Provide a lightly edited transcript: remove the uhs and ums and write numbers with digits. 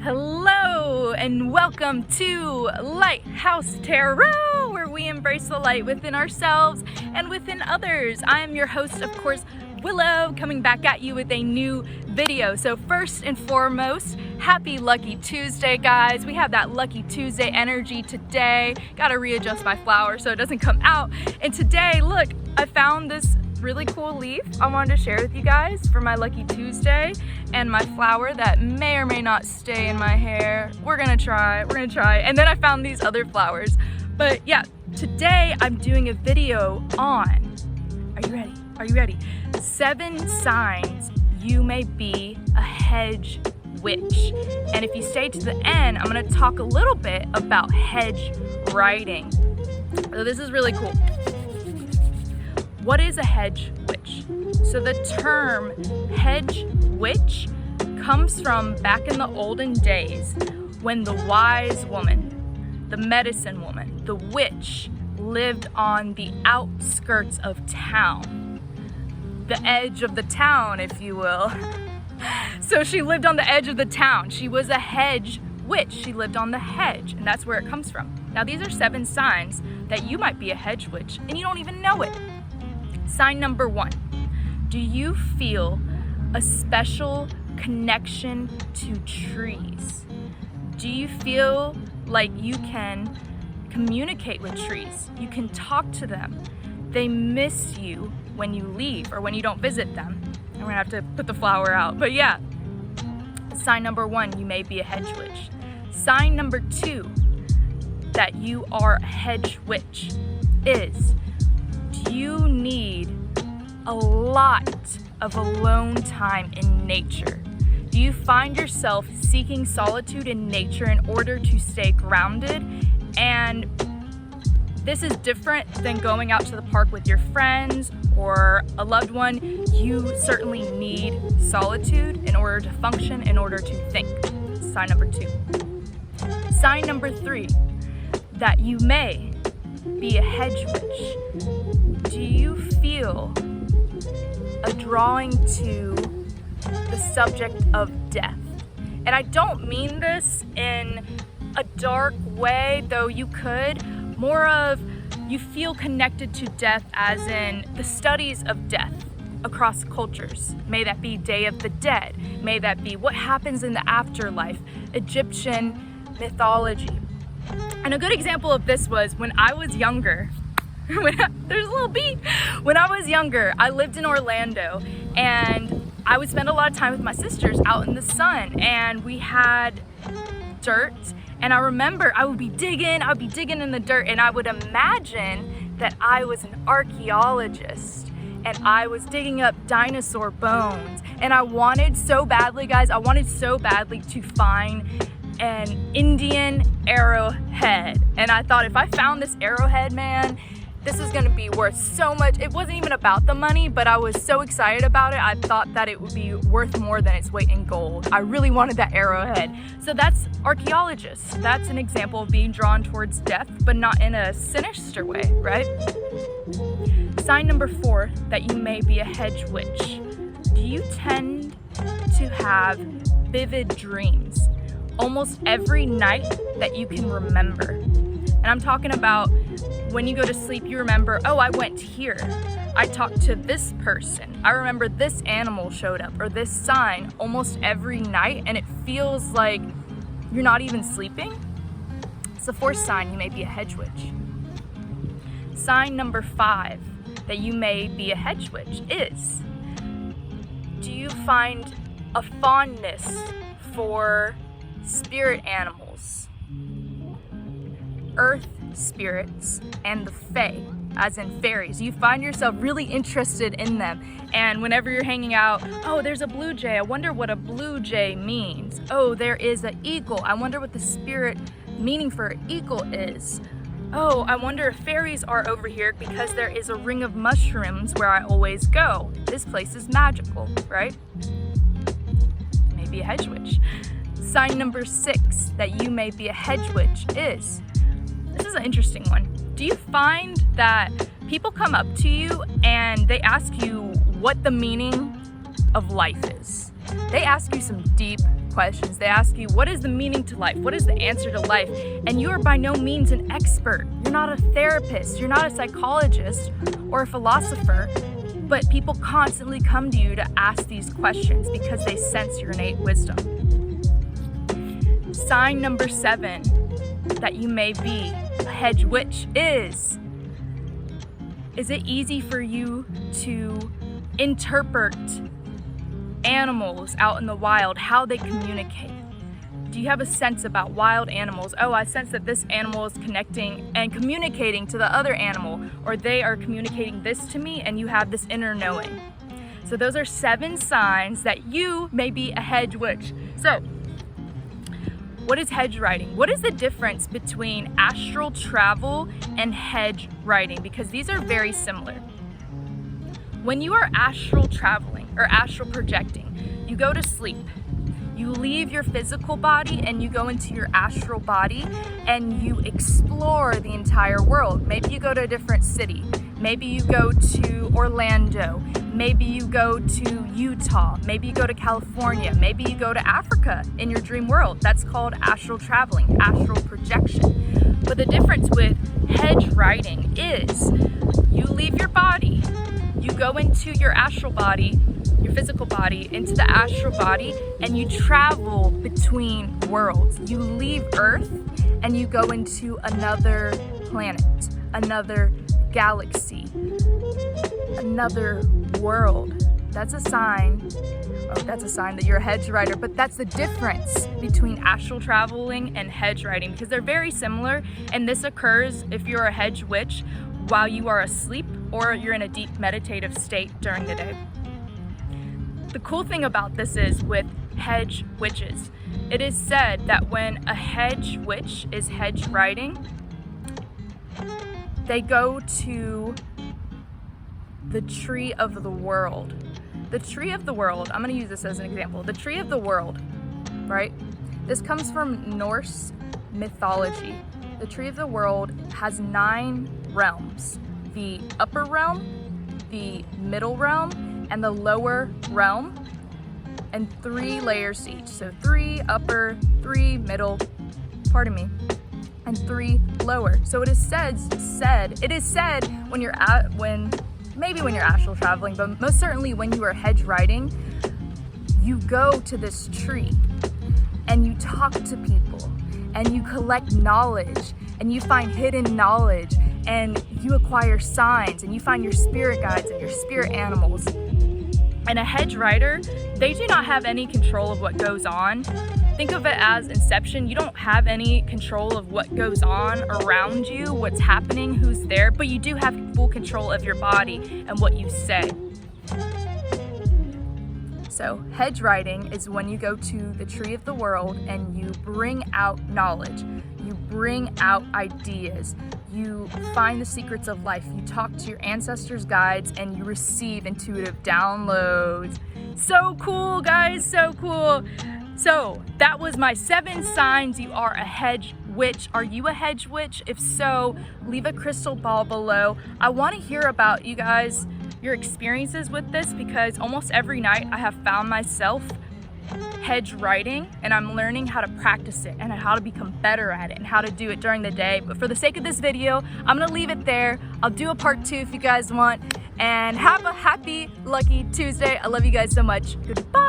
Hello and welcome to Lighthouse Tarot, where we embrace the light within ourselves and within others. I am your host, of course, Willow, coming back at you with a new video. So first and foremost, happy Lucky Tuesday, guys. We have that Lucky Tuesday energy today. Gotta readjust my flower so it doesn't come out. And today, look, I found this really cool leaf I wanted to share with you guys for my Lucky Tuesday, and my flower that may or may not stay in my hair. We're gonna try. And then I found these other flowers. But yeah, today I'm doing a video on, are you ready? 7 signs you may be a hedge witch. And if you stay to the end, I'm gonna talk a little bit about hedge writing. So this is really cool. What is a hedge witch? So the term hedge witch comes from back in the olden days when the wise woman, the medicine woman, the witch lived on the outskirts of town. The edge of the town, if you will. So she lived on the edge of the town. She was a hedge witch. She lived on the hedge, and that's where it comes from. Now these are 7 signs that you might be a hedge witch and you don't even know it. Sign number 1, do you feel a special connection to trees? Do you feel like you can communicate with trees? You can talk to them. They miss you when you leave or when you don't visit them. I'm gonna have to put the flower out, but yeah. Sign number 1, you may be a hedge witch. Sign number 2, that you are a hedge witch is, you need a lot of alone time in nature. Do you find yourself seeking solitude in nature in order to stay grounded? And this is different than going out to the park with your friends or a loved one. You certainly need solitude in order to function, in order to think. Sign number 2. Sign number 3, that you may be a hedge witch. Do you feel a drawing to the subject of death? And I don't mean this in a dark way, though you could. More of, you feel connected to death as in the studies of death across cultures. May that be Day of the Dead. May that be what happens in the afterlife, Egyptian mythology. And a good example of this was when I was younger. There's a little beat. When I was younger, I lived in Orlando, and I would spend a lot of time with my sisters out in the sun, and we had dirt. And I remember I would be digging in the dirt, and I would imagine that I was an archaeologist and I was digging up dinosaur bones. And I wanted so badly, guys, to find an Indian arrowhead. And I thought, if I found this arrowhead, man, this is gonna be worth so much. It wasn't even about the money, but I was so excited about it. I thought that it would be worth more than its weight in gold. I really wanted that arrowhead. So that's archaeologists. That's an example of being drawn towards death, but not in a sinister way, right? Sign number 4, that you may be a hedge witch. Do you tend to have vivid dreams almost every night that you can remember? And I'm talking about when you go to sleep, you remember, oh, I went here. I talked to this person. I remember this animal showed up, or this sign almost every night, and it feels like you're not even sleeping. It's the 4th sign you may be a hedge witch. Sign number 5, that you may be a hedge witch is, do you find a fondness for spirit animals, earth spirits, and the fae, as in fairies? You find yourself really interested in them, and whenever you're hanging out, oh, there's a blue jay, I wonder what a blue jay means. Oh, there is an eagle, I wonder what the spirit meaning for an eagle is. Oh, I wonder if fairies are over here because there is a ring of mushrooms where I always go. This place is magical, right? Maybe a hedge witch. Sign number 6, that you may be a hedge witch is, this is an interesting one. Do you find that people come up to you and they ask you what the meaning of life is? They ask you some deep questions. They ask you, what is the meaning to life? What is the answer to life? And you are by no means an expert. You're not a therapist. You're not a psychologist or a philosopher. But people constantly come to you to ask these questions because they sense your innate wisdom. Sign number 7 that you may be a hedge witch is it easy for you to interpret animals out in the wild, how they communicate? Do you have a sense about wild animals? Oh, I sense that this animal is connecting and communicating to the other animal, or they are communicating this to me, and you have this inner knowing. So those are 7 signs that you may be a hedge witch. So, what is hedge writing? What is the difference between astral travel and hedge writing? Because these are very similar. When you are astral traveling or astral projecting, you go to sleep. You leave your physical body and you go into your astral body and you explore the entire world. Maybe you go to a different city. Maybe you go to Orlando. Maybe you go to Utah. Maybe you go to California. Maybe you go to Africa in your dream world. That's called astral traveling, astral projection. But the difference with hedge writing is you leave your body, you go into your astral body, your physical body, into the astral body, and you travel between worlds. You leave Earth and you go into another planet, another galaxy, another world. That's a sign that you're a hedge writer, but that's the difference between astral traveling and hedge writing, because they're very similar, and this occurs if you're a hedge witch while you are asleep or you're in a deep meditative state during the day. The cool thing about this is with hedge witches, it is said that when a hedge witch is hedge writing, they go to the tree of the world. The tree of the world, I'm going to use this as an example. The tree of the world, right? This comes from Norse mythology. The tree of the world has 9 realms. The upper realm, the middle realm, and the lower realm, and 3 layers each. So 3 upper, 3 middle, and 3 lower. So it is said when you're maybe when you're astral traveling, but most certainly when you are hedge writing, you go to this tree and you talk to people and you collect knowledge and you find hidden knowledge and you acquire signs and you find your spirit guides and your spirit animals. And a hedge writer, they do not have any control of what goes on. Think of it as Inception. You don't have any control of what goes on around you, what's happening, who's there, but you do have full control of your body and what you say. So hedge writing is when you go to the tree of the world and you bring out knowledge, you bring out ideas, you find the secrets of life, you talk to your ancestors' guides, and you receive intuitive downloads. So cool, guys, so cool. So that was my 7 signs you are a hedge witch. Are you a hedge witch? If so, leave a crystal ball below. I want to hear about you guys, your experiences with this, because almost every night I have found myself hedge writing, and I'm learning how to practice it and how to become better at it and how to do it during the day. But for the sake of this video, I'm gonna leave it there. I'll do a part 2 if you guys want, and have a happy, lucky Tuesday. I love you guys so much. Goodbye.